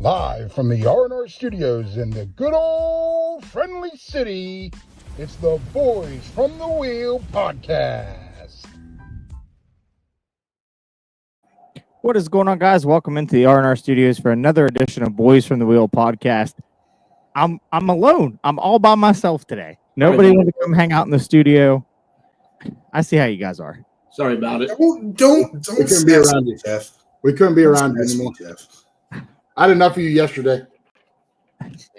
Live from the R&R studios in the good old friendly city, it's the Boys from the Wheel podcast. What is going on, guys? Welcome into the R&R studios for another edition of Boys from the Wheel podcast. I'm alone. I'm all by myself today. Nobody wanted to come hang out in the studio. I see how you guys are. Sorry about it. Don't We couldn't be around you, Jeff. We couldn't be around you That's anymore. Jeff. I had enough of you yesterday.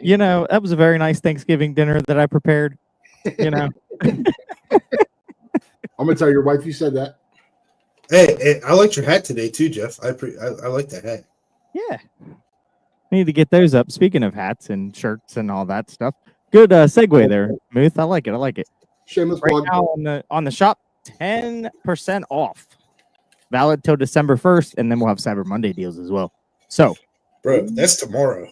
You know, that was a very nice Thanksgiving dinner that I prepared. You know, I'm gonna tell your wife you said that. Hey, I liked your hat today too, Jeff. I like that hat. yeah. Need to get those up. Speaking of hats and shirts and all that stuff, good segue there, Muth. I like it. I like it. Shameless Right plug. now on the shop, 10% off, valid till December 1st, and then we'll have Cyber Monday deals as well. So, Bro, that's tomorrow.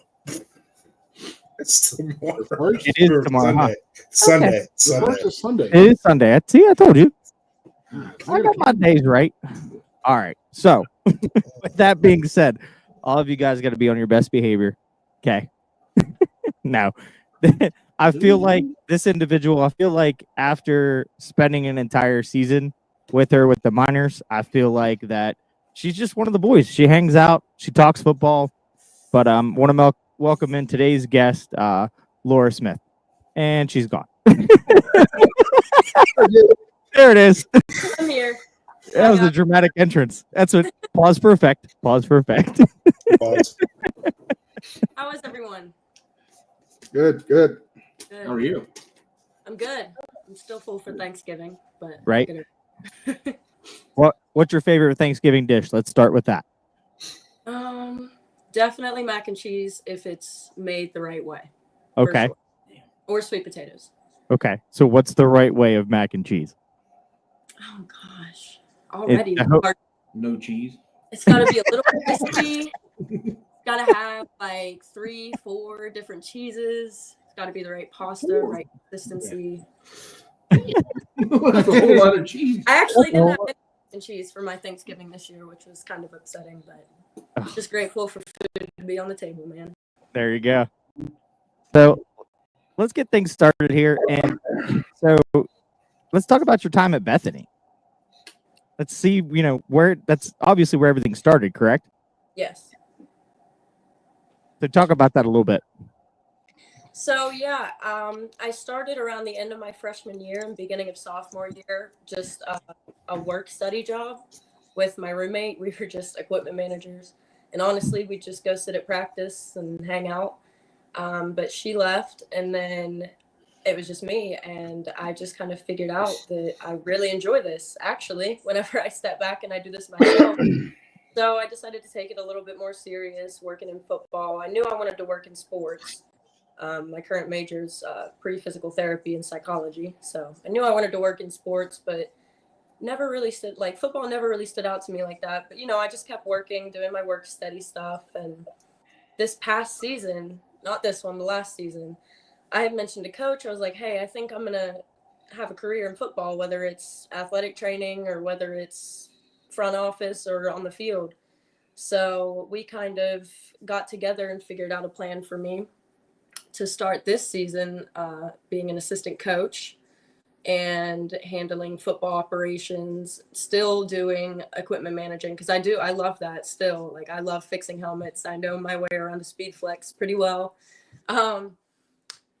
It's tomorrow. it is tomorrow. Sunday. The Sunday. first is Sunday. It is Sunday. See, I told you. I got my days right. All right. So, with that being said, all of you guys got to be on your best behavior. Okay. No. I feel like this individual, after spending an entire season with her with the minors, I feel like that she's just one of the boys. She hangs out, she talks football. But want to welcome in today's guest, Lara Smith. And she's gone. There it is. I'm here. That was a dramatic entrance. That's what pause for effect. Pause for effect. Pause. How is everyone? Good. Good. How are you? I'm good. I'm still full for Thanksgiving, but Right. I'm gonna- What's your favorite Thanksgiving dish? Let's start with that. Definitely mac and cheese if it's made the right way. Okay. For sure. Or sweet potatoes. Okay. So what's the right way of mac and cheese? Oh gosh. Already. I hope- No cheese. It's gotta be a little crispy. It's gotta have like 3-4 different cheeses. It's gotta be the right pasta, right consistency. That's a whole lot of cheese. I actually didn't have mac and cheese for my Thanksgiving this year, which was kind of upsetting, but just grateful for food to be on the table, man. There you go. So let's get things started here. And so let's talk about your time at Bethany. Let's see, where that's obviously where everything started, correct? Yes. So talk about that a little bit. So yeah, I started around the end of my freshman year and beginning of sophomore year, just a work study job with my roommate. We were just equipment managers, and honestly, we'd just go sit at practice and hang out. But she left, and then it was just me, and I just kind of figured out that I really enjoy this, actually, whenever I step back and I do this myself. So I decided to take it a little bit more serious, working in football. I knew I wanted to work in sports. My current major is pre-physical therapy and psychology. So I knew I wanted to work in sports, but football never really stood out to me like that. But, I just kept working, doing my work study stuff. And this past season, not this one, the last season, I had mentioned to coach, I was like, hey, I think I'm going to have a career in football, whether it's athletic training or whether it's front office or on the field. So we kind of got together and figured out a plan for me to start this season being an assistant coach and handling football operations, still doing equipment managing, because I love that still. Like, I love fixing helmets. I know my way around a speed flex pretty well.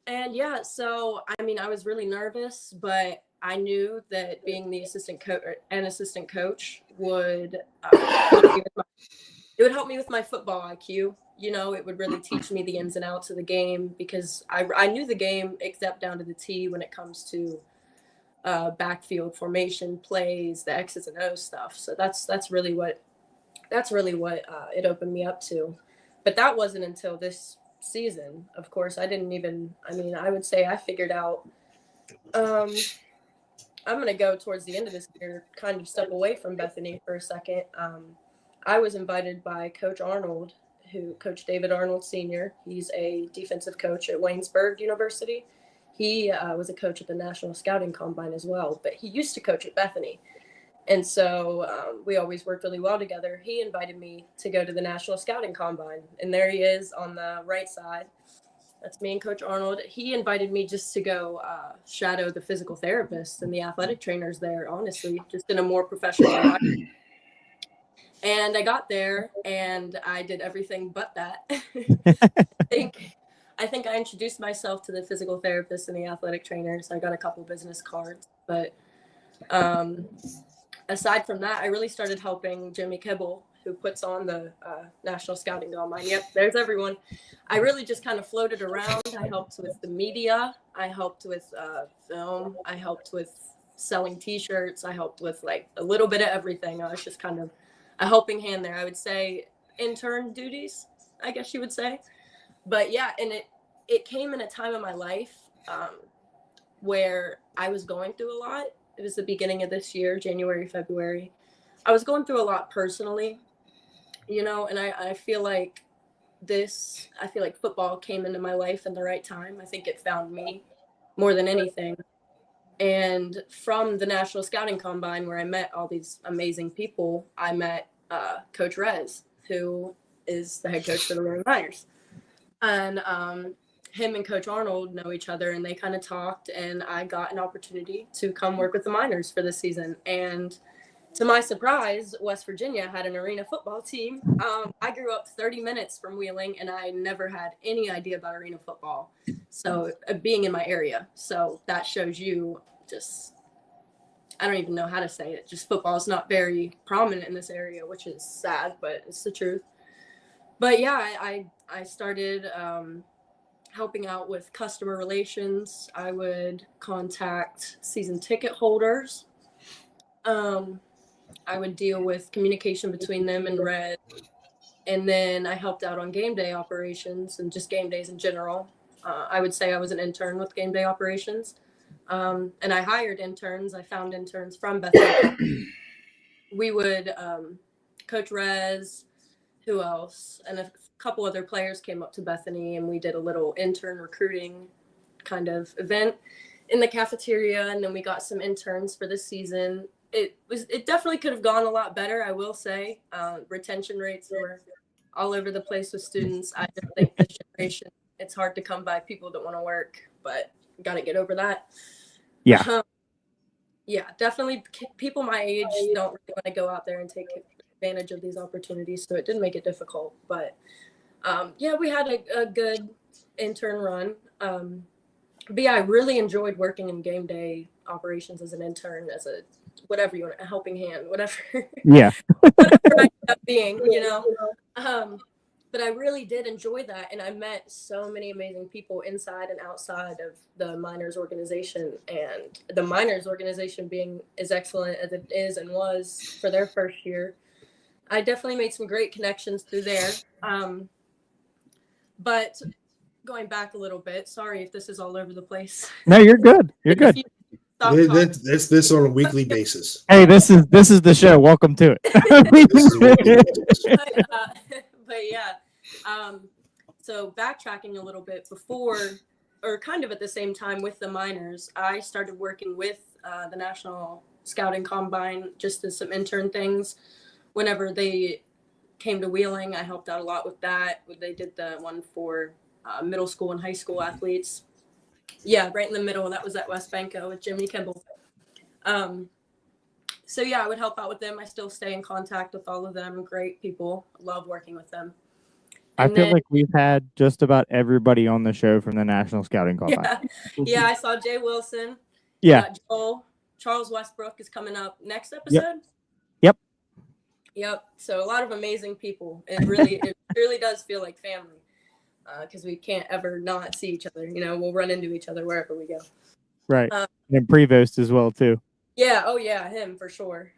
And yeah, so I was really nervous, but I knew that being the assistant coach would help me with my football IQ. It would really teach me the ins and outs of the game, because I knew the game except down to the T when it comes to backfield formation plays, the X's and O's stuff. So that's really what it opened me up to. But that wasn't until this season. Of course, I would say I figured out I'm going to go towards the end of this year, kind of step away from Bethany for a second. I was invited by Coach David Arnold Sr. He's a defensive coach at Waynesburg University. He was a coach at the National Scouting Combine as well, but he used to coach at Bethany. And so we always worked really well together. He invited me to go to the National Scouting Combine, and there he is on the right side. That's me and Coach Arnold. He invited me just to go shadow the physical therapists and the athletic trainers there, honestly, just in a more professional environment. And I got there and I did everything but that. I think I introduced myself to the physical therapists and the athletic trainers. I got a couple business cards, but aside from that, I really started helping Jimmy Kibble, who puts on the National Scouting Combine. Yep, there's everyone. I really just kind of floated around. I helped with the media. I helped with film. I helped with selling T-shirts. I helped with like a little bit of everything. I was just kind of a helping hand there. I would say intern duties, I guess you would say. But yeah, and it came in a time of my life where I was going through a lot. It was the beginning of this year, January, February. I was going through a lot personally, you know, and I feel like football came into my life in the right time. I think it found me more than anything. And from the National Scouting Combine, where I met all these amazing people, I met Coach Rez, who is the head coach for the Wheeling Miners. And him and Coach Arnold know each other, and they kind of talked, and I got an opportunity to come work with the Miners for this season. And to my surprise, West Virginia had an arena football team. I grew up 30 minutes from Wheeling, and I never had any idea about arena football. So being in my area. So that shows you just, I don't even know how to say it. Just football is not very prominent in this area, which is sad, but it's the truth. But yeah, I started helping out with customer relations. I would contact season ticket holders. I would deal with communication between them and Red. And then I helped out on game day operations and just game days in general. I would say I was an intern with game day operations. And I hired interns. I found interns from Bethany. We would, Coach Rez, who else? And a couple other players came up to Bethany, and we did a little intern recruiting kind of event in the cafeteria. And then we got some interns for this season. It definitely could have gone a lot better, I will say. Retention rates were all over the place with students. I just think this generation, it's hard to come by people that want to work, but got to get over that. Yeah. Yeah, definitely people my age don't really want to go out there and take advantage of these opportunities, so it didn't make it difficult. But yeah, we had a good intern run. But yeah, I really enjoyed working in game day operations as an intern, as a whatever you want, a helping hand, whatever. Yeah. Whatever I ended up being, you know. But I really did enjoy that, and I met so many amazing people inside and outside of the Miners organization. And the Miners organization being as excellent as it is and was for their first year, I definitely made some great connections through there. But going back a little bit, sorry if this is all over the place. No, you're good. You're good. That's this on a weekly basis. Hey, this is the show. Welcome to it. But yeah, so backtracking a little bit, before or kind of at the same time with the Miners, I started working with the National Scouting Combine, just as some intern things. Whenever they came to Wheeling, I helped out a lot with that. They did the one for middle school and high school athletes. Yeah, right in the middle. That was at West Banco with Jimmy Kimball. So yeah, I would help out with them. I still stay in contact with all of them. Great people. Love working with them. I feel like we've had just about everybody on the show from the National Scouting Combine. Yeah, I saw Jay Wilson. Yeah. Joel. Charles Westbrook is coming up next episode. Yep. So a lot of amazing people. It really does feel like family, because we can't ever not see each other. You know, we'll run into each other wherever we go. Right. And Prevost as well too. Yeah. Oh yeah, him for sure.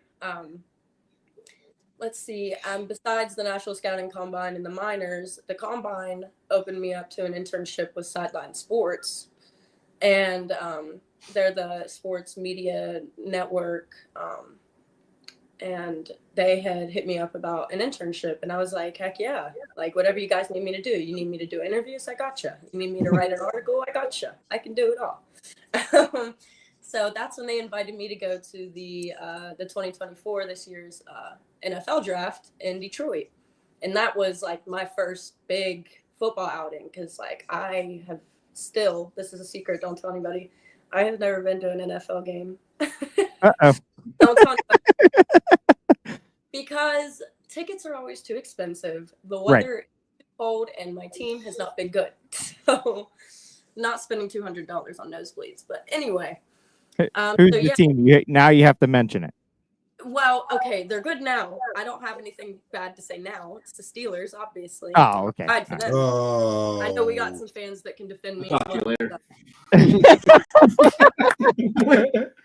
Let's see. Besides the National Scouting Combine and the Miners, the Combine opened me up to an internship with Sideline Sports, and they're the sports media network. And they had hit me up about an internship, and I was like, heck yeah, like whatever you guys need me to do. You need me to do interviews? I gotcha. You need me to write an article? I gotcha. I can do it all. So that's when they invited me to go to the 2024 this year's NFL draft in Detroit, and that was like my first big football outing because like I have still, this is a secret, don't tell anybody, I have never been to an NFL game. Uh-oh. Don't tell anybody. Because tickets are always too expensive. The weather is too cold, and my team has not been good, so not spending $200 on nosebleeds. But anyway. Who's the team? Now you have to mention it. Well, okay, they're good now. I don't have anything bad to say now. It's the Steelers, obviously. Oh, okay. For them. I know we got some fans that can defend me. Talk to you later.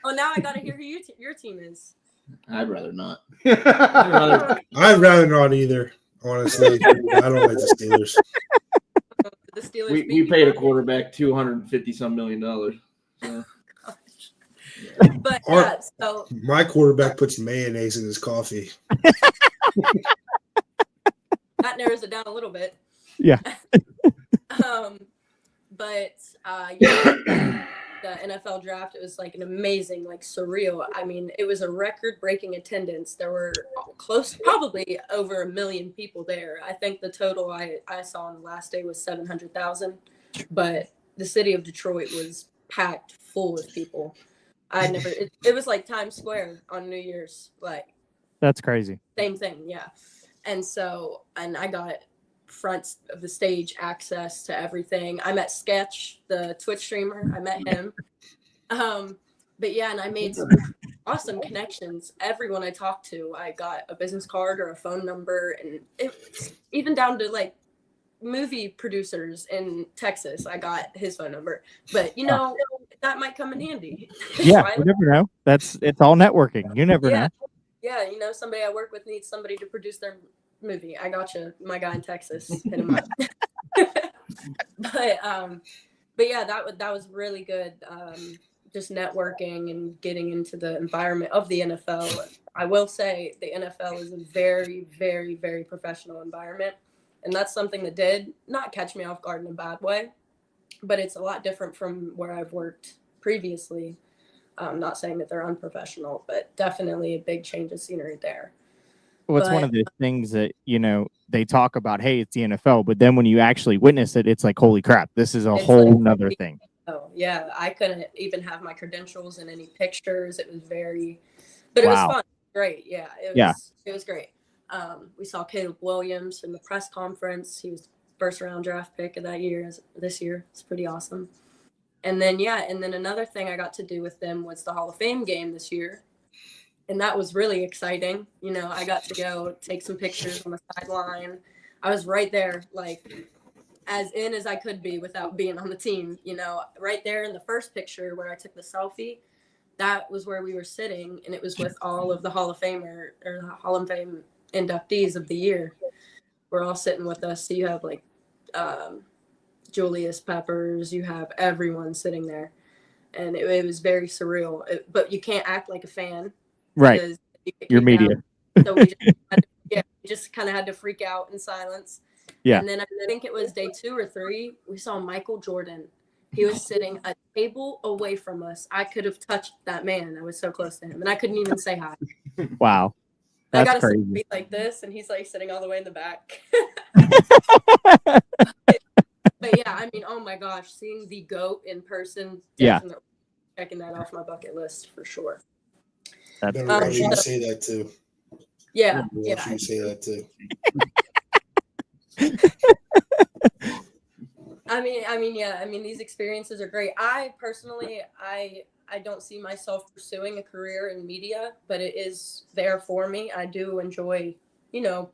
Oh, now I gotta hear who your team is. I'd rather not. I'd rather not either. Honestly, I don't like the Steelers. The Steelers. We paid a quarterback $250-some million. So. But yeah, so my quarterback puts mayonnaise in his coffee. That narrows it down a little bit. Yeah. But yeah, the NFL draft, it was like an amazing, like surreal. I mean, it was a record-breaking attendance. There were probably over 1 million people there. I think the total I saw on the last day was 700,000, but the city of Detroit was packed full of people. It was like Times Square on New Year's, like. That's crazy. Same thing, yeah. And I got front of the stage access to everything. I met Sketch, the Twitch streamer. I met him. But yeah, and I made some awesome connections. Everyone I talked to, I got a business card or a phone number, and even down to like movie producers in Texas, I got his phone number. But that might come in handy. Yeah, you never know. It's all networking. You never know. Yeah, somebody I work with needs somebody to produce their movie. I got you, my guy in Texas. Hit him up. But yeah, that was really good. Just networking and getting into the environment of the NFL. I will say the NFL is a very, very, very professional environment. And that's something that did not catch me off guard in a bad way, but it's a lot different from where I've worked previously. I'm not saying that they're unprofessional, but definitely a big change of scenery there. Well, it's one of the things that, they talk about, hey, it's the NFL, but then when you actually witness it, it's like, holy crap, this is it's whole nother thing. Oh, yeah. I couldn't even have my credentials in any pictures. It was but it was fun. Great. Yeah. It was great. We saw Caleb Williams in the press conference. He was first round draft pick of this year. It's pretty awesome. And then another thing I got to do with them was the Hall of Fame game this year. And that was really exciting. I got to go take some pictures on the sideline. I was right there, like as in as I could be without being on the team, right there in the first picture where I took the selfie. That was where we were sitting, and it was with all of the Hall of Fame inductees of the year. We're all sitting with us. So you have like Julius Peppers, you have everyone sitting there, and it was very surreal. But you can't act like a fan, right? Your media. So we just kind of had to freak out in silence. Yeah. And then I think it was day 2 or 3, we saw Michael Jordan. He was sitting a table away from us. I could have touched that man. I was so close to him, and I couldn't even say hi. Wow. That's I got crazy. to sit like this, and he's like sitting all the way in the back. But yeah, I mean, oh my gosh, seeing the GOAT in person, definitely checking that off my bucket list for sure. That's you say that too. Yeah, you say that too. I mean, these experiences are great. I personally, I don't see myself pursuing a career in media, but it is there for me. I do enjoy,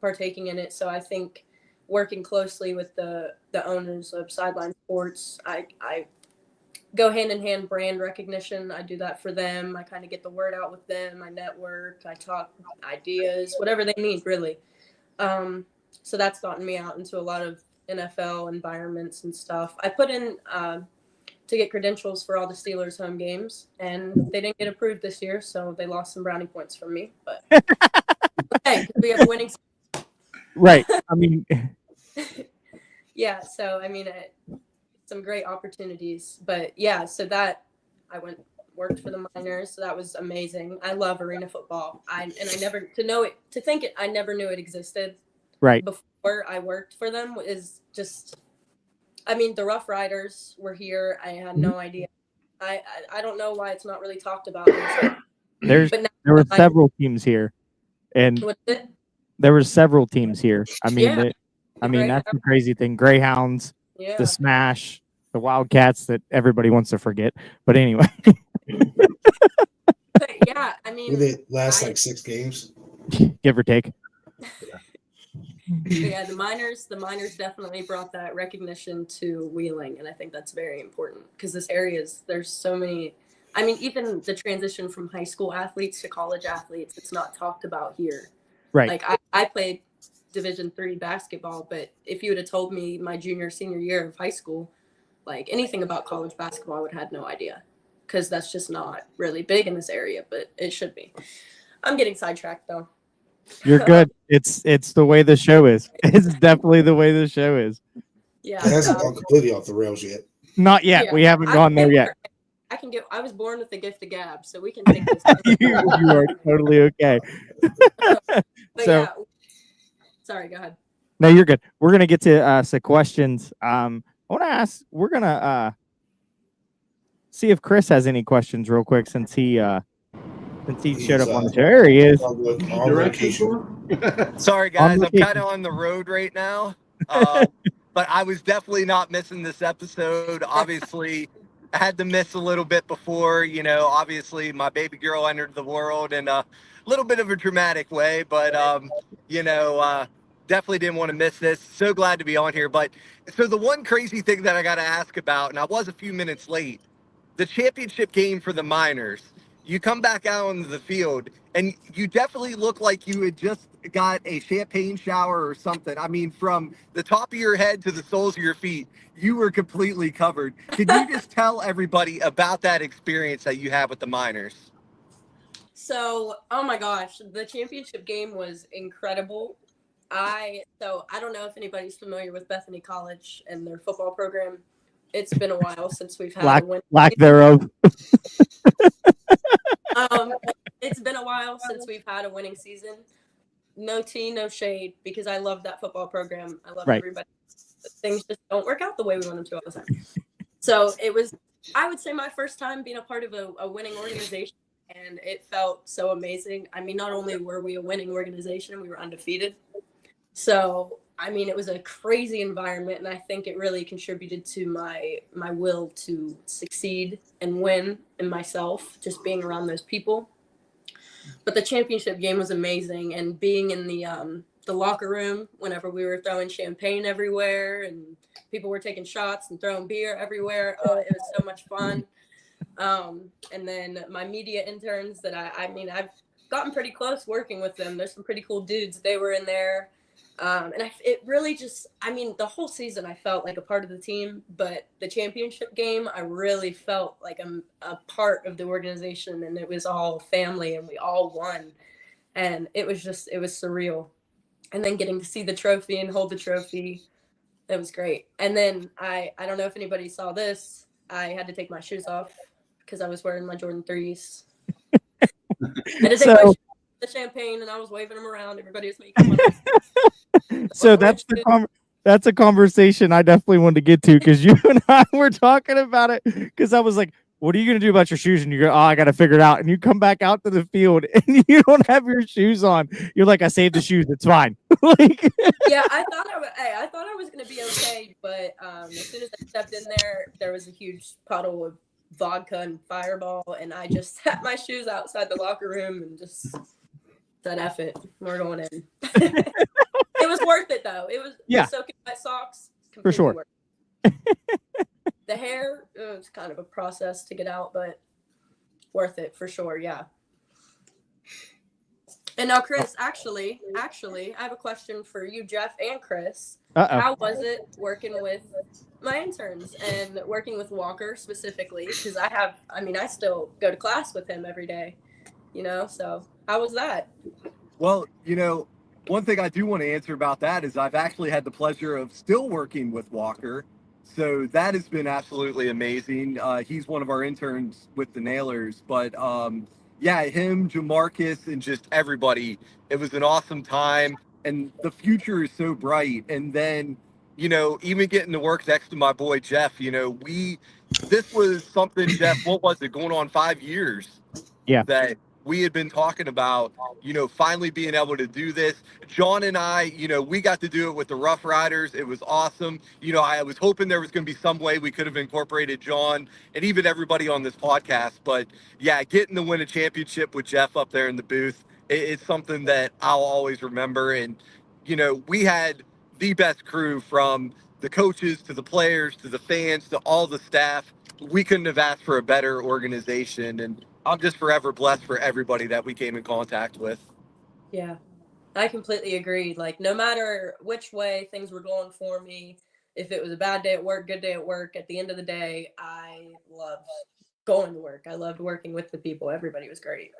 partaking in it. So I think working closely with the owners of Sideline Sports, I go hand in hand brand recognition. I do that for them. I kind of get the word out with them. I network. I talk ideas, whatever they need, really. So that's gotten me out into a lot of NFL environments and stuff. I put in to get credentials for all the Steelers home games, and they didn't get approved this year, so they lost some brownie points from me. But okay, we have winning. Right. I mean, yeah. So I mean, some great opportunities, but yeah. So that I went worked for the minors, so that was amazing. I love arena football. I never knew it existed. Right. Before I worked for them is just, I mean, the Rough Riders were here. I had no idea. I don't know why it's not really talked about. There were several teams here, and there were several teams here. I mean, that's the crazy thing. Greyhounds, the Smash, the Wildcats that everybody wants to forget. But anyway. But yeah, I mean, Will they last like 6 games? Give or take. Yeah, the minors definitely brought that recognition to Wheeling, and I think that's very important because this area there's so many. I mean, even the transition from high school athletes to college athletes, it's not talked about here. Right. Like I played Division III basketball, but if you would have told me my senior year of high school, like anything about college basketball, I would have had no idea because that's just not really big in this area, but it should be. I'm getting sidetracked though. You're good. It's the way the show is. It's definitely the way the show is. Yeah. It hasn't gone completely off the rails yet. Not yet. Yeah, we haven't gone there yet. I was born with the gift of gab, so we can take this. you are totally okay. So, sorry, go ahead. No, you're good. We're gonna get to some questions. I want to ask. We're gonna see if Chris has any questions real quick since he showed up on the show. There he is. Sorry, guys. I'm kind of on the road right now. But I was definitely not missing this episode. Obviously, I had to miss a little bit before. You know, obviously, my baby girl entered the world in a little bit of a dramatic way. But, definitely didn't want to miss this. So glad to be on here. But so the one crazy thing that I got to ask about, and I was a few minutes late, the championship game for the minors. You come back out onto the field, and you definitely look like you had just got a champagne shower or something. I mean, from the top of your head to the soles of your feet, you were completely covered. Could you just tell everybody about that experience that you had with the minors? So, oh my gosh, the championship game was incredible. I don't know if anybody's familiar with Bethany College and their football program. It's been a while since we've had a win. Lack thereof. It's been a while since we've had a winning season. No tea, no shade, because I love that football program. I love everybody. Things just don't work out the way we want them to all the time. So it was, I would say, my first time being a part of a winning organization, and it felt so amazing. I mean, not only were we a winning organization, we were undefeated. So, I mean, it was a crazy environment, and I think it really contributed to my will to succeed and win in myself, just being around those people. But the championship game was amazing, and being in the locker room whenever we were throwing champagne everywhere and people were taking shots and throwing beer everywhere. Oh, it was so much fun. And then my media interns that I've gotten pretty close working with them. There's some pretty cool dudes. They were in there. It really just, the whole season I felt like a part of the team, but the championship game, I really felt like I'm a part of the organization, and it was all family and we all won. And it was surreal. And then getting to see the trophy and hold the trophy, it was great. And then I don't know if anybody saw this. I had to take my shoes off because I was wearing my Jordan 3s. I had to take my shoes off, the champagne, and I was waving them around. Everybody was making fun. So that's a conversation I definitely wanted to get to, because you and I were talking about it, because I was like, what are you going to do about your shoes? And you go, I got to figure it out. And you come back out to the field and you don't have your shoes on. You're like, I saved the shoes. It's fine. Yeah, I thought I was going to be okay. But as soon as I stepped in there was a huge puddle of vodka and Fireball. And I just set my shoes outside the locker room and just said, F it. We're going in. It was worth it, though. It was soaking wet socks. For sure. Worth it. The hair, it was kind of a process to get out, but worth it for sure. Yeah. And now, Chris, actually, I have a question for you, Jeff and Chris. How was it working with my interns and working with Walker specifically? Because I still go to class with him every day, so how was that? Well, one thing I do want to answer about that is I've actually had the pleasure of still working with Walker. So that has been absolutely amazing. He's one of our interns with the Nailers, but yeah, him, Jamarcus, and just everybody. It was an awesome time, and the future is so bright. And then, even getting to work next to my boy Jeff, this was something, Jeff. What was it? Going on 5 years Yeah. that we had been talking about, finally being able to do this. John and I, we got to do it with the Rough Riders. It was awesome. I was hoping there was going to be some way we could have incorporated John and even everybody on this podcast. But yeah, getting to win a championship with Jeff up there in the booth, it's something that I'll always remember. And, we had the best crew, from the coaches to the players to the fans to all the staff. We couldn't have asked for a better organization. And I'm just forever blessed for everybody that we came in contact with. Yeah, I completely agree. Like, no matter which way things were going for me, if it was a bad day at work, good day at work, at the end of the day, I loved going to work. I loved working with the people. Everybody was great.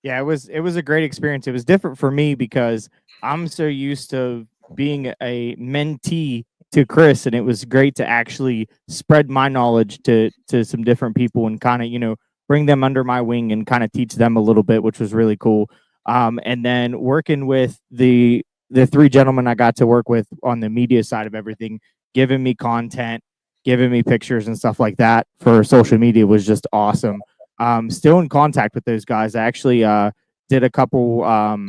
Yeah, it was a great experience. It was different for me because I'm so used to being a mentee to Chris, and it was great to actually spread my knowledge to some different people and kind of, bring them under my wing and kind of teach them a little bit, which was really cool. And then working with the three gentlemen I got to work with on the media side of everything, giving me content, giving me pictures and stuff like that for social media was just awesome. Still in contact with those guys. I actually did a couple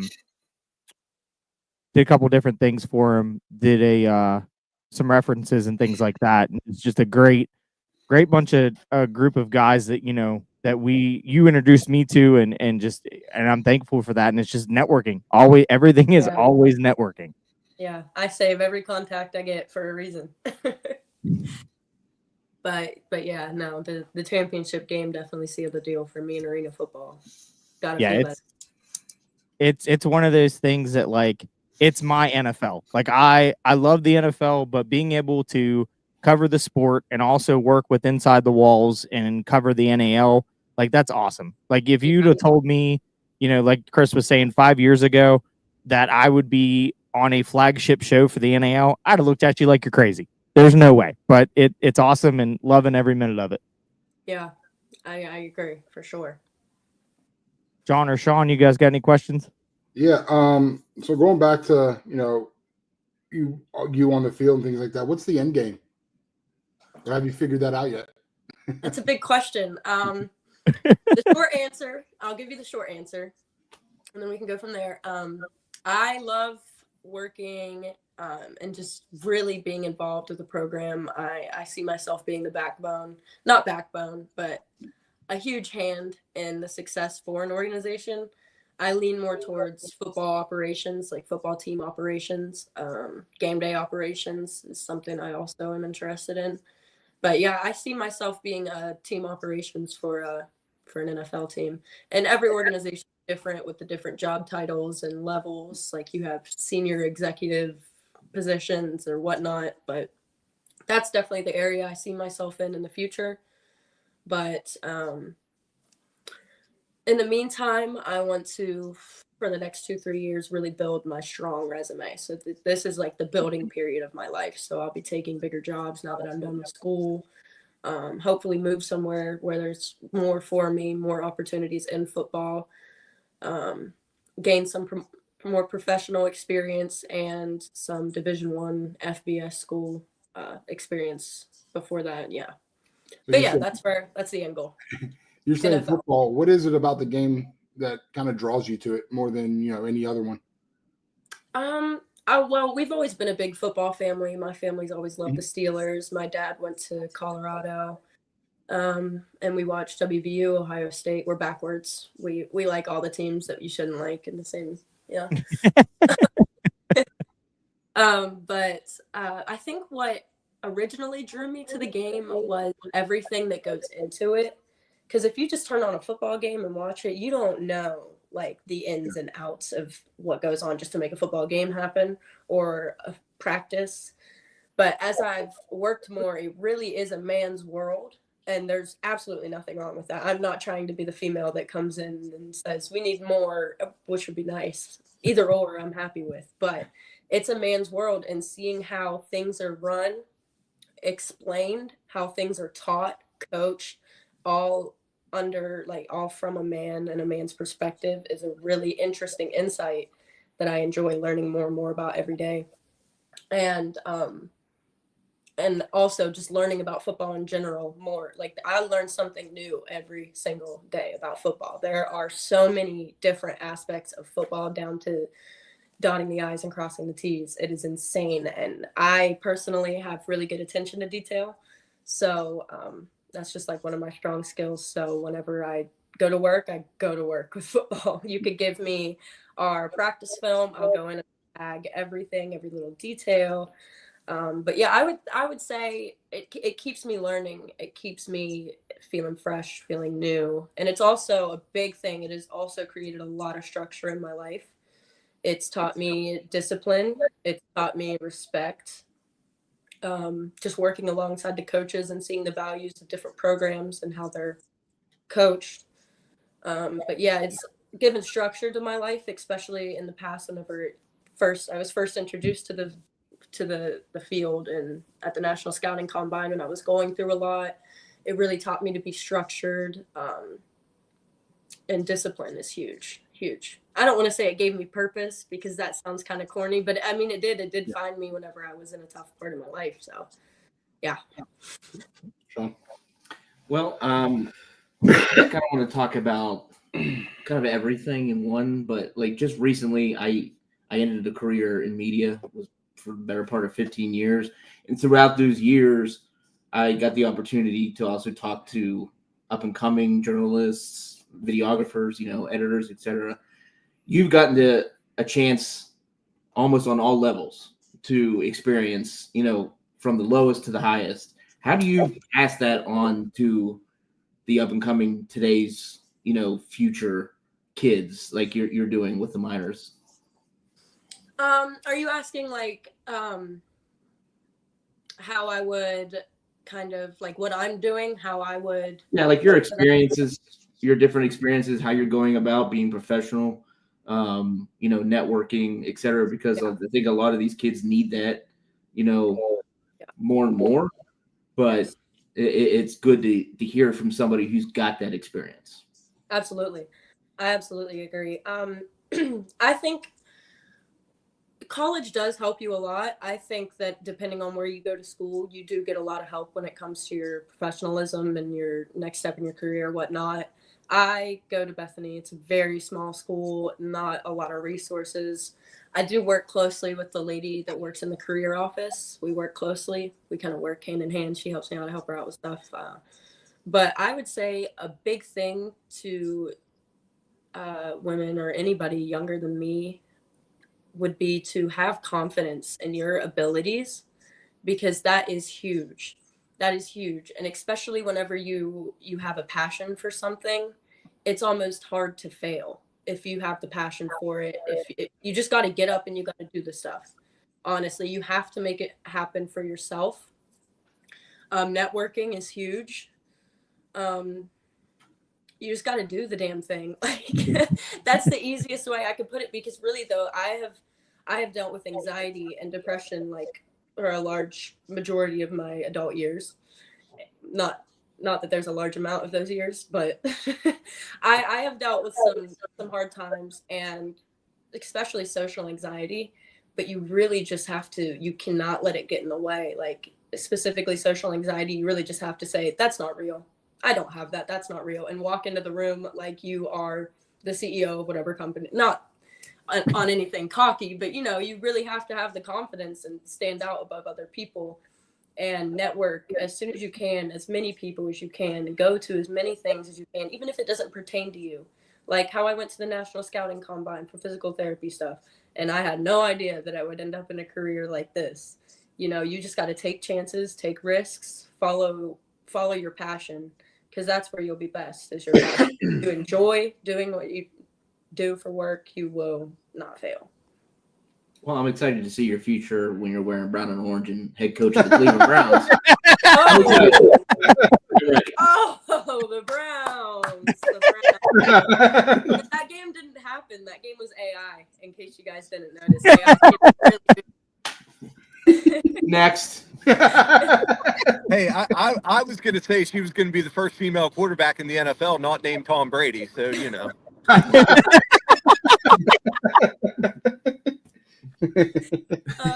different things for him. Did a some references and things like that. And it's just a great bunch of group of guys that that you introduced me to, and I'm thankful for that. And it's just networking. Always, everything is always networking. Yeah, I save every contact I get for a reason. But yeah, no, the championship game definitely sealed the deal for me in arena football. It's one of those things that, like, it's my NFL. Like, I love the NFL, but being able to cover the sport and also work with inside the walls and cover the NAL, like, that's awesome. Like, if you'd have told me, like Chris was saying 5 years ago, that I would be on a flagship show for the NAL, I'd have looked at you like you're crazy. There's no way, but it's awesome and loving every minute of it. Yeah, I agree for sure. John or Sean, you guys got any questions? Yeah. So going back to you on the field and things like that, what's the end game? Or have you figured that out yet? That's a big question. The short answer, I'll give you the short answer, and then we can go from there. I love working and just really being involved with the program. I see myself being the not backbone, but a huge hand in the success for an organization. I lean more towards football operations, like football team operations. Game day operations is something I also am interested in. But yeah, I see myself being a team operations for an NFL team. And every organization is different with the different job titles and levels. Like, you have senior executive positions or whatnot, but that's definitely the area I see myself in the future. But in the meantime, I want to, for the next 2-3 years, really build my strong resume. So this is like the building period of my life. So I'll be taking bigger jobs now that I'm done with school. Hopefully move somewhere where there's more for me, more opportunities in football, gain some more professional experience and some Division I FBS school experience before that. Yeah. But yeah, that's the end goal. You're saying NFL. Football. What is it about the game that kind of draws you to it more than any other one? Well, we've always been a big football family. My family's always loved the Steelers. My dad went to Colorado, and we watched WVU, Ohio State. We're backwards. We like all the teams that you shouldn't like in the same. Yeah. But I think what originally drew me to the game was everything that goes into it. Because if you just turn on a football game and watch it, you don't know like the ins and outs of what goes on just to make a football game happen or a practice. But as I've worked more, it really is a man's world. And there's absolutely nothing wrong with that. I'm not trying to be the female that comes in and says, we need more, which would be nice. Either or, I'm happy with. But it's a man's world, and seeing how things are run, explained, how things are taught, coached, all under like all from a man and a man's perspective is a really interesting insight that I enjoy learning more and more about every day. And also just learning about football in general more. Like I learn something new every single day about football. There are so many different aspects of football, down to dotting the I's and crossing the T's. It is insane. And I personally have really good attention to detail. So that's just like one of my strong skills. So whenever I go to work with football. You could give me our practice film. I'll go in and tag everything, every little detail. But yeah, I would say it keeps me learning. It keeps me feeling fresh, feeling new. And it's also a big thing. It has also created a lot of structure in my life. It's taught me discipline. It's taught me respect. Just working alongside the coaches and seeing the values of different programs and how they're coached. But yeah, it's given structure to my life, especially in the past whenever I was first introduced to the field and at the National Scouting Combine, and I was going through a lot. It really taught me to be structured, and discipline is huge. I don't want to say it gave me purpose because that sounds kind of corny, but I mean, it did find me whenever I was in a tough part of my life. So yeah. Sean? Well, I kind of want to talk about kind of everything in one, but like just recently I ended a career in media, was for the better part of 15 years. And throughout those years, I got the opportunity to also talk to up and coming journalists, videographers, editors, etc. You've gotten a chance almost on all levels to experience, from the lowest to the highest. How do you pass that on to the up and coming today's, future kids like you're doing with the minors? Are you asking like how I would kind of like what I'm doing, how I would like your experiences, your different experiences, how you're going about being professional, networking, et cetera, because I think a lot of these kids need that, more and more, but it's good to hear from somebody who's got that experience. Absolutely. I absolutely agree. I think college does help you a lot. I think that depending on where you go to school, you do get a lot of help when it comes to your professionalism and your next step in your career or whatnot. I go to Bethany. It's a very small school, not a lot of resources. I do work closely with the lady that works in the career office. We work closely. We kind of work hand in hand. She helps me out. I help her out with stuff. But I would say a big thing to women or anybody younger than me would be to have confidence in your abilities, because that is huge. That is huge. And especially whenever you have a passion for something, it's almost hard to fail if you have the passion for it. If you just got to get up and you got to do the stuff. Honestly, you have to make it happen for yourself. Networking is huge. You just got to do the damn thing. Like that's the easiest way I could put it, because really though, I have dealt with anxiety and depression like for a large majority of my adult years. Not that there's a large amount of those years, but I have dealt with some hard times, and especially social anxiety, but you really just have to, you cannot let it get in the way. Like specifically social anxiety, you really just have to say, that's not real. I don't have that. That's not real. And walk into the room like you are the CEO of whatever company, not on anything cocky, but you really have to have the confidence and stand out above other people and network as soon as you can, as many people as you can, and go to as many things as you can, even if it doesn't pertain to you. Like how I went to the National Scouting Combine for physical therapy stuff, and I had no idea that I would end up in a career like this. You just got to take chances, take risks, follow your passion, because that's where you'll be best, is your passion. You enjoy doing what you do for work, you will not fail. Well, I'm excited to see your future when you're wearing brown and orange and head coach of the Cleveland Browns. The Browns. That game didn't happen. That game was AI, in case you guys didn't notice. AI really Next. Hey, I was going to say she was going to be the first female quarterback in the NFL, not named Tom Brady. So, you know. Oh,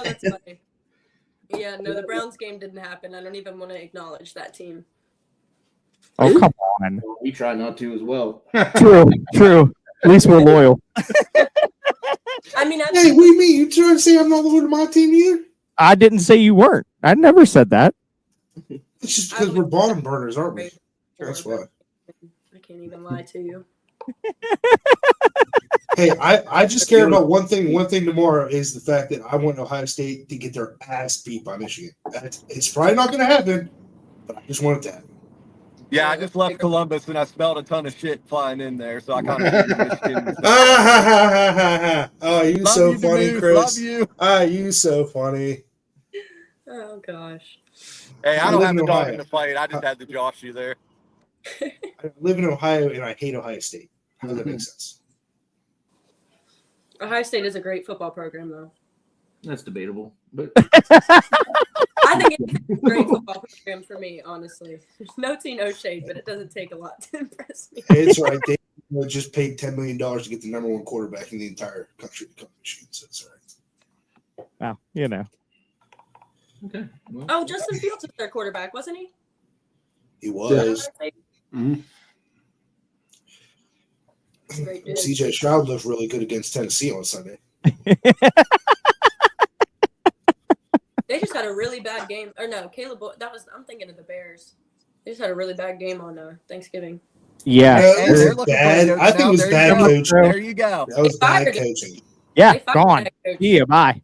that's funny. Yeah, no, the Browns game didn't happen. I don't even want to acknowledge that team. Oh, come on. We try not to as well. True. At least we're loyal. I mean, Hey, what do you mean? You trying to say I'm not loyal to my team either? I didn't say you weren't. I never said that. It's just because we're bottom burners, aren't we? That's why. I can't even lie to you. Hey, I just care about one thing. One thing tomorrow is the fact that I want Ohio State to get their ass beat by Michigan. It's probably not going to happen, but I just want it to happen. Yeah, I just left Columbus and I smelled a ton of shit flying in there, so I kind of figured Michigan. Oh, you Love so you, funny, Deuce. Chris. Love you. You so funny. Oh gosh. Hey, I I don't live have in a dog Ohio. in the fight. I just had to josh you there. I live in Ohio and I hate Ohio State. How does that make sense? Ohio State is a great football program, though. That's debatable, but I think it's a great football program for me, honestly. No tea, no shade, but it doesn't take a lot to impress me. It's right. They just paid $10 million to get the number one quarterback in the entire country to come to Michigan, so it's all right. Well, you know. okay. Well, Oh, Justin Fields was their quarterback, wasn't he? He was. Mhm. Great dude. CJ Stroud looked really good against Tennessee on Sunday. They just had a really bad game. Or no, I'm thinking of the Bears. They just had a really bad game on Thanksgiving. Yeah. Hey, was they're it looking bad? for a I think it was coach bad now. coaching. There you go. That was They bad fired him. coaching. Yeah, They fired gone. that coach. Yeah, bye.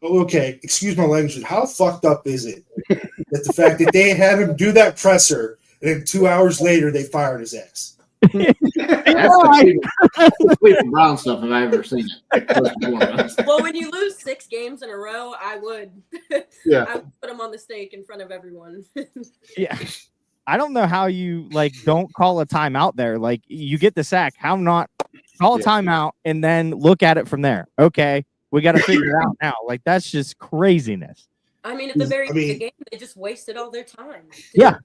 Okay, excuse my language. How fucked up is it that the fact that they had him do that presser and then 2 hours later they fired his ass? that's the Cleveland Brown stuff if I've ever seen it. Well, when you lose 6 games in a row, I would Yeah. I would put him on the stake in front of everyone. Yeah. I don't know how you don't call a timeout there. Like you get the sack. How not call a timeout and then look at it from there? Okay, we got to figure it out now. Like that's just craziness. I mean, at the very end of the game, they just wasted all their time. Yeah.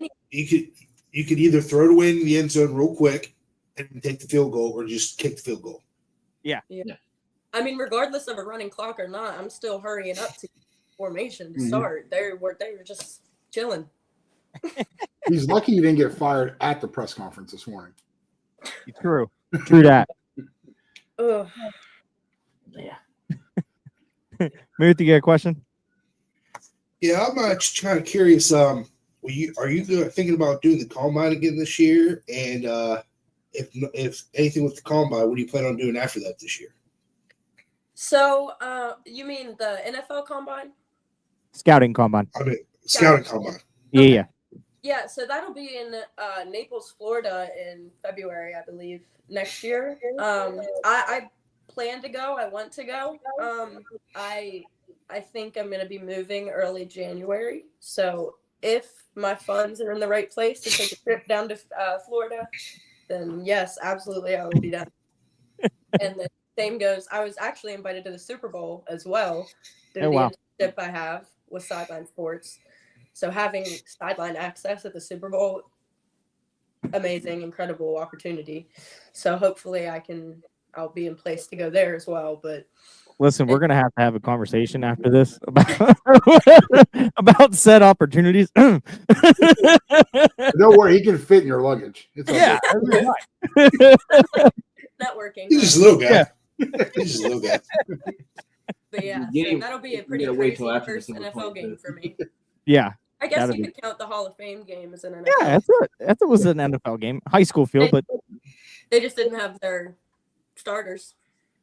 You could either throw it away in the end zone real quick and take the field goal, or just kick the field goal. I mean, regardless of a running clock or not, I'm still hurrying up to formation to start. They were just chilling. He's lucky he didn't get fired at the press conference this morning. True that. Ugh. Yeah. Muth, you get a question? Yeah, I'm just kind of curious. Are you thinking about doing the combine again this year? And if anything with the combine, what do you plan on doing after that this year? So, you mean the NFL Combine? Scouting combine. I mean, scouting combine. Yeah. Yeah, so that'll be in Naples, Florida in February, I believe, next year. I plan to go. I want to go. I think I'm going to be moving early January. So if my funds are in the right place to take a trip down to Florida, then yes, absolutely, I will be down. And the same goes, I was actually invited to the Super Bowl as well. Due to the internship I have with Sideline Sports. So having sideline access at the Super Bowl, amazing, incredible opportunity. So hopefully I'll be in place to go there as well. But listen, we're gonna have a conversation after this about said opportunities. Don't worry, he can fit in your luggage. It's okay. networking. He's just a little guy. He's just a little guy. But yeah, so that'll be a pretty crazy first NFL game for me. Yeah. I guess you could count the Hall of Fame game as an NFL. Yeah, it was an NFL game, high school field, but they just didn't have their starters.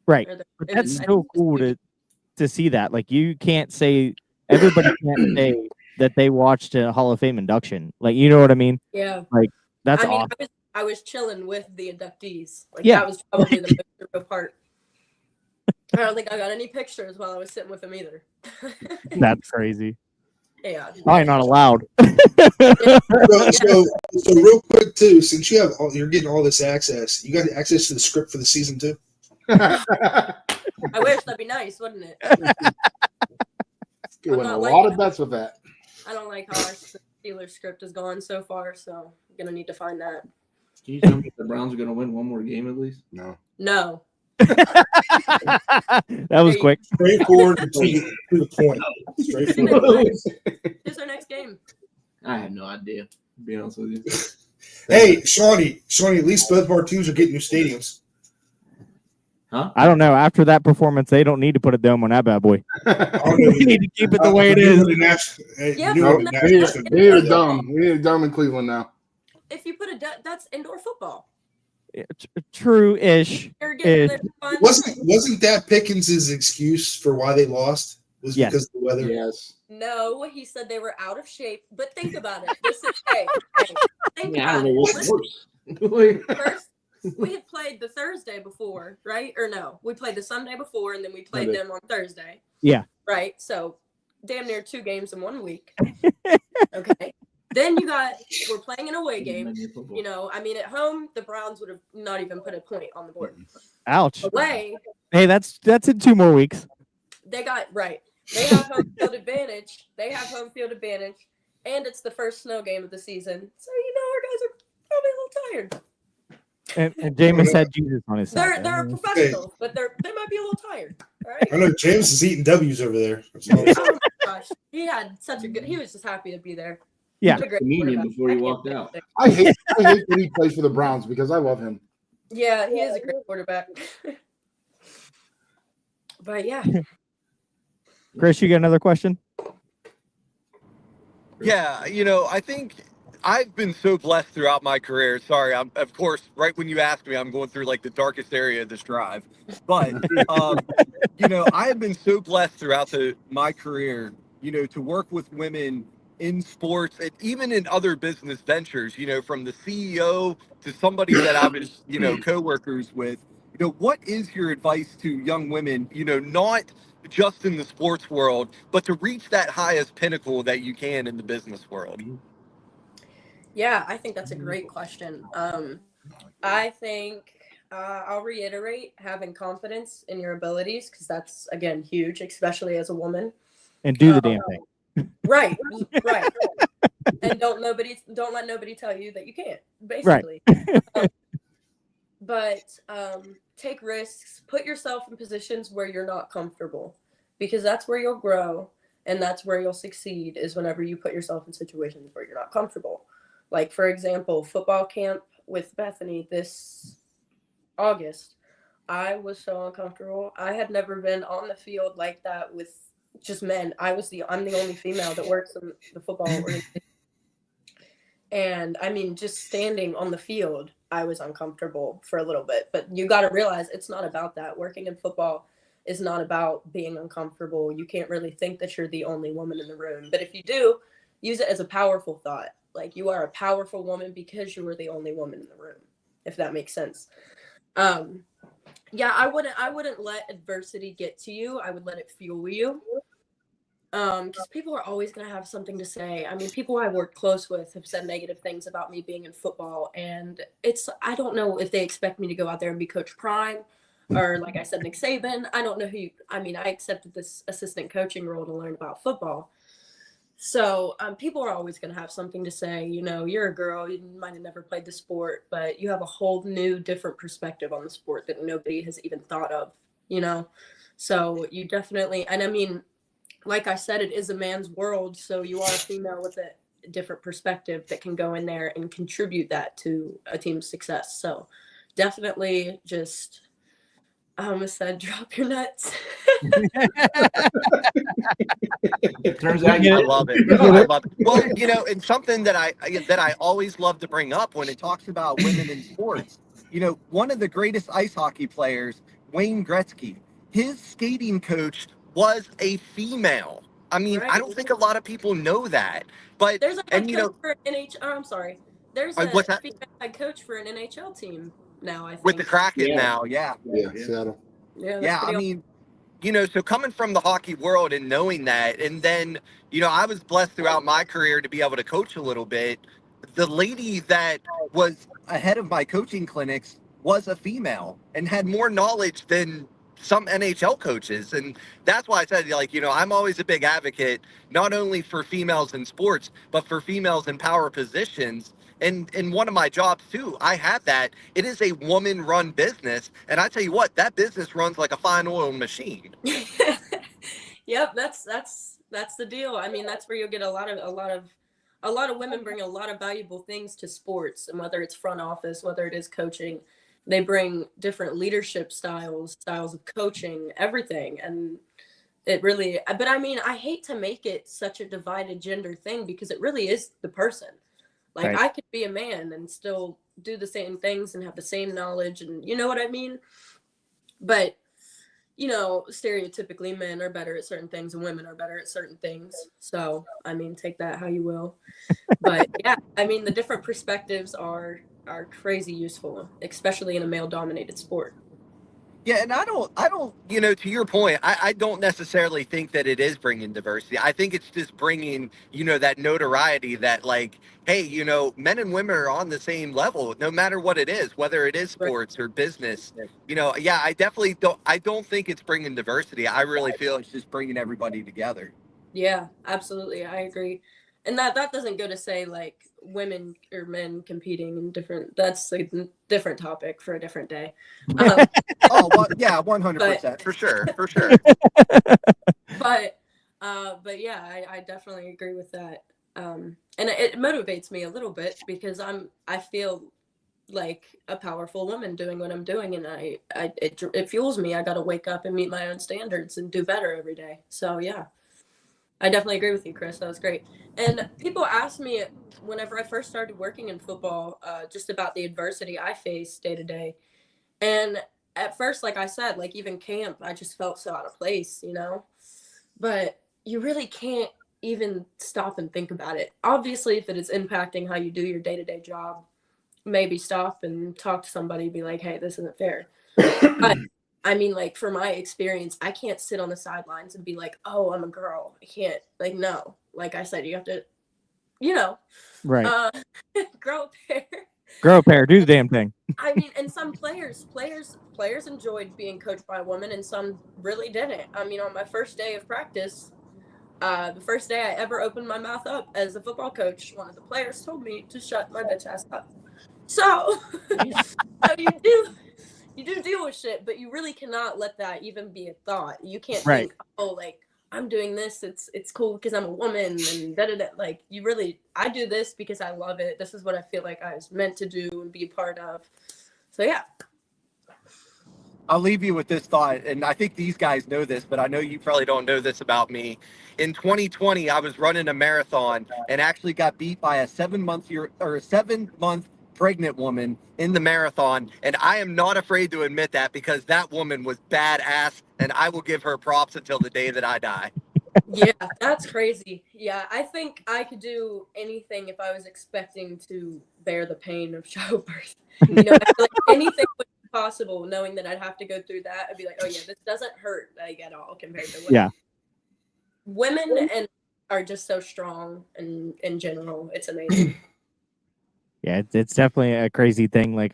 Right. But that's so cool to see that. Like you can't say everybody can't say that they watched a Hall of Fame induction. Like you know what I mean? Yeah. Like that's awesome. I was chilling with the inductees. Like that was probably the most surreal part. I don't think I got any pictures while I was sitting with them either. That's crazy. Yeah. Probably not allowed. So real quick too, since you're getting all this access, you got access to the script for the season too? I wish that'd be nice, wouldn't it? You I'm win a not lot liking of bets with that. I don't like how our Steelers script has gone so far, so I'm gonna need to find that. Can you tell me if the Browns are going to win one more game at least? No. No. That was Hey, quick. Straightforward and to the point. Straightforward. Who's our next game? I have no idea. To be honest with you. Hey, Shawnee, at least both of our teams are getting new stadiums. Huh? I don't know. After that performance, they don't need to put a dome on that bad boy. We need to keep it the way it is. Yeah, No, but we need a dome. We need a dome in Cleveland now. if you put that's indoor football. True-ish. You're getting the fun. Wasn't that Pickens' excuse for why they lost? Was Yes. because of the weather? Yes. No, he said they were out of shape. But think about it. This is think Yeah, I about don't know it. what's worse. First, we had played the Thursday before, right? Or no, we played the Sunday before, and then we played Sunday. them on Thursday. Yeah. Right. So damn near 2 games in 1 week. Okay. Then we're playing an away game. You know, I mean, at home, the Browns would have not even put a point on the board. Ouch. Away, Hey, that's in 2 more weeks. they got right. They have home field advantage. And it's the first snow game of the season. So our guys are probably a little tired. And Jameis had Jesus on his side. They're professionals, but they might be a little tired. All right. I know James is eating W's over there. Oh my gosh, he had such a good. He was just happy to be there. Yeah. He's a great Communion quarterback. before he I can't walked say out. anything. I hate that he plays for the Browns because I love him. Yeah, he is a great quarterback. But yeah, Chris, you got another question? Yeah, I think I've been so blessed throughout my career. Sorry, of course, right when you asked me, I'm going through like the darkest area of this drive. But, I have been so blessed throughout my career, to work with women in sports and even in other business ventures, from the CEO to somebody that I was, coworkers with. What is your advice to young women, not just in the sports world, but to reach that highest pinnacle that you can in the business world? yeah, I think that's a great question. I think I'll reiterate having confidence in your abilities because that's again huge, especially as a woman. And do the damn thing. Right. And don't let nobody tell you that you can't. Basically. But take risks, put yourself in positions where you're not comfortable because that's where you'll grow and that's where you'll succeed is whenever you put yourself in situations where you're not comfortable. Like, for example, football camp with Bethany this August, I was so uncomfortable. I had never been on the field like that with just men. I'm the only female that works in the football organization. And I mean, just standing on the field, I was uncomfortable for a little bit. But you got to realize it's not about that. Working in football is not about being uncomfortable. You can't really think that you're the only woman in the room. But if you do, use it as a powerful thought. Like, you are a powerful woman because you were the only woman in the room, if that makes sense. Yeah, I wouldn't let adversity get to you. I would let it fuel you. Because people are always going to have something to say. I mean, people I've worked close with have said negative things about me being in football. And I don't know if they expect me to go out there and be Coach Prime or, like I said, Nick Saban. I don't know I accepted this assistant coaching role to learn about football. So people are always going to have something to say. You're a girl, you might have never played the sport, but you have a whole new, different perspective on the sport that nobody has even thought of, So you definitely, and I mean, like I said, it is a man's world. So you are a female with a different perspective that can go in there and contribute that to a team's success. So definitely just, I almost said, drop your nuts. Turns out I love it. I love it. Well, and something that I always love to bring up when it talks about women in sports, one of the greatest ice hockey players, Wayne Gretzky, his skating coach was a female. I mean, Right. I don't think a lot of people know that. But there's a head coach for an NHL. Oh, I'm sorry. There's a what's that? female head coach for an NHL team now, I think. With the Kraken Yeah. now, yeah. Yeah, Seattle. Yeah, Yeah, I mean, so coming from the hockey world and knowing that, and then, I was blessed throughout my career to be able to coach a little bit. The lady that was ahead of my coaching clinics was a female and had more knowledge than some NHL coaches. And that's why I said, like, I'm always a big advocate, not only for females in sports, but for females in power positions. And in one of my jobs too, I have that. It is a woman-run business, and I tell you what, that business runs like a fine oil machine. Yep, that's the deal. I mean, that's where you'll get a lot of women bring a lot of valuable things to sports, and whether it's front office, whether it is coaching, they bring different leadership styles of coaching, everything. And it really, but I mean, I hate to make it such a divided gender thing, because it really is the person. Like, Right. I could be a man and still do the same things and have the same knowledge, and you know what I mean? But, stereotypically men are better at certain things and women are better at certain things. So, I mean, take that how you will. But yeah, I mean, the different perspectives are crazy useful, especially in a male-dominated sport. Yeah, and I don't, to your point, I don't necessarily think that it is bringing diversity. I think it's just bringing, that notoriety that, like, hey, men and women are on the same level, no matter what it is, whether it is sports or business. Yeah, I definitely don't think it's bringing diversity. I really feel it's just bringing everybody together. Yeah, absolutely. I agree. And that doesn't go to say like women or men competing in different, that's a different topic for a different day. Oh, well, yeah, 100%, for sure. But yeah, I definitely agree with that. And it motivates me a little bit, because I feel like a powerful woman doing what I'm doing, and it fuels me. I got to wake up and meet my own standards and do better every day. So yeah, I definitely agree with you, Chris. That was great. And people ask me whenever I first started working in football, just about the adversity I face day to day. And at first, like I said, like even camp, I just felt so out of place, But you really can't even stop and think about it. Obviously, if it is impacting how you do your day-to-day job, maybe stop and talk to somebody, be like, hey, this isn't fair. But I mean, like, for my experience, I can't sit on the sidelines and be like, oh, I'm a girl. I can't, like, no. Like I said, you have to, Right. grow a pair. Grow a pair. Do the damn thing. I mean, and some players enjoyed being coached by a woman, and some really didn't. I mean, on my first day of practice, the first day I ever opened my mouth up as a football coach, one of the players told me to shut my bitch ass up. So, so you do deal with shit, but you really cannot let that even be a thought. You can't think, oh, like, I'm doing this, it's cool because I'm a woman and da-da-da. Like, I do this because I love it. This is what I feel like I was meant to do and be a part of. So yeah. I'll leave you with this thought, and I think these guys know this, but I know you probably don't know this about me. In 2020, I was running a marathon and actually got beat by a 7-month pregnant woman in the marathon, and I am not afraid to admit that, because that woman was badass, and I will give her props until the day that I die. Yeah, that's crazy. Yeah, I think I could do anything if I was expecting to bear the pain of childbirth. I feel like anything would be possible, knowing that I'd have to go through that. I'd be like, oh yeah, this doesn't hurt like at all compared to women. Yeah. Women are just so strong, and in general, it's amazing. Yeah, it's definitely a crazy thing. Like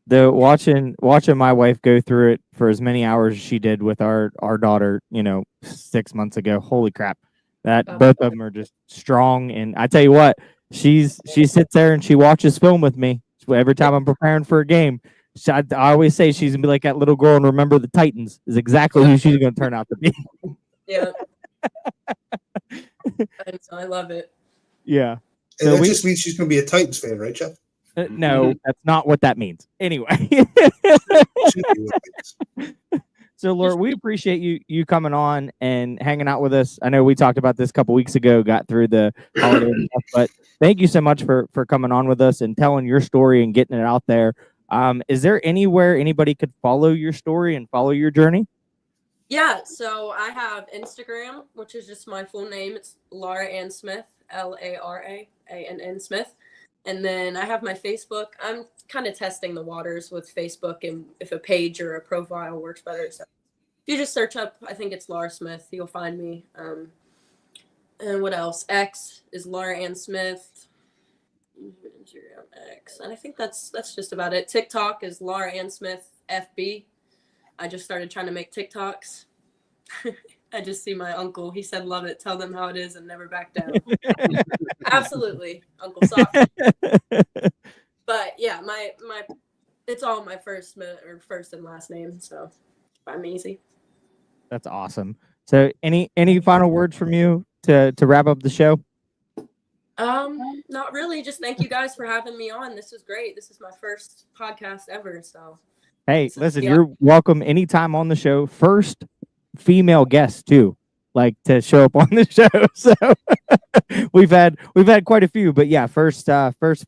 watching my wife go through it for as many hours as she did with our daughter, 6 months ago. Holy crap. That both of them are just strong. And I tell you what, she sits there and she watches film with me. So every time I'm preparing for a game, I always say she's gonna be like that little girl and Remember the Titans is exactly who she's gonna turn out to be. Yeah. I love it. Yeah. And so that just means she's going to be a Titans fan, right, Jeff? No, that's not what that means. Anyway. So, Laura, we appreciate you coming on and hanging out with us. I know we talked about this a couple weeks ago, got through the holiday stuff, but thank you so much for coming on with us and telling your story and getting it out there. Is there anywhere anybody could follow your story and follow your journey? Yeah, so I have Instagram, which is just my full name. It's Lara Ann Smith, LARAANN Smith. And then I have my Facebook. I'm kind of testing the waters with Facebook and if a page or a profile works better. So if you just search up, I think it's Lara Smith, you'll find me. And what else? X is Lara Ann Smith. Instagram X. And I think that's just about it. TikTok is Lara Ann Smith FB. I just started trying to make TikToks. I just see my uncle. He said, "Love it. Tell them how it is and never back down." Absolutely, Uncle Soft. But yeah, my it's all my first and last name, so I'm easy. That's awesome. So any final words from you to wrap up the show? Not really. Just thank you guys for having me on. This was great. This is my first podcast ever, so. Hey, listen, you're welcome anytime on the show. First female guest too, like to show up on the show. So we've had quite a few, but yeah, first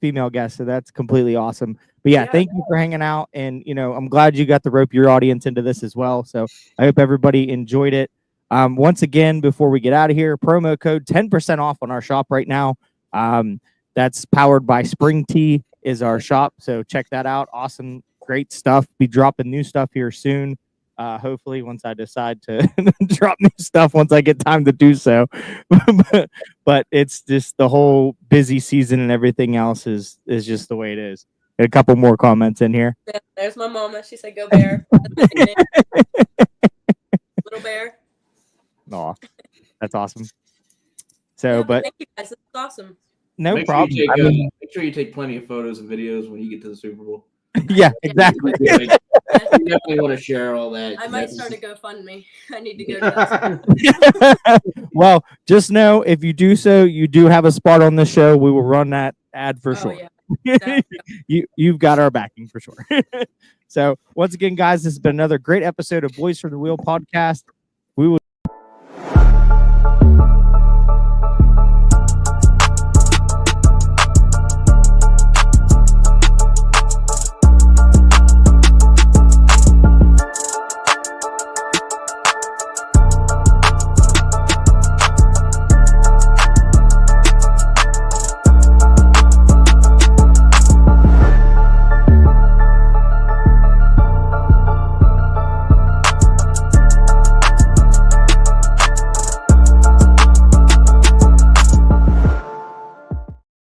female guest. So that's completely awesome. But yeah, thank you for hanging out, and I'm glad you got to rope your audience into this as well. So I hope everybody enjoyed it. Once again, before we get out of here, promo code 10% off on our shop right now. That's powered by Spring Tea is our shop. So check that out. Awesome. Great stuff. Be dropping new stuff here soon. Hopefully once I decide to drop new stuff once I get time to do so. but it's just the whole busy season and everything else is just the way it is. A couple more comments in here. There's my mama. She said, "Go Bear." Little Bear. Aw, that's awesome. So, Yeah, but thank you guys. This is awesome. No make problem. Sure make sure you take plenty of photos and videos when you get to the Super Bowl. Yeah, exactly. You definitely want to share all that. I might start a GoFundMe. I need to go to that. Well, just know if you do so, you do have a spot on the show. We will run that ad for sure. Yeah. You've got our backing for sure. So once again, guys, this has been another great episode of Boys from the Wheel podcast.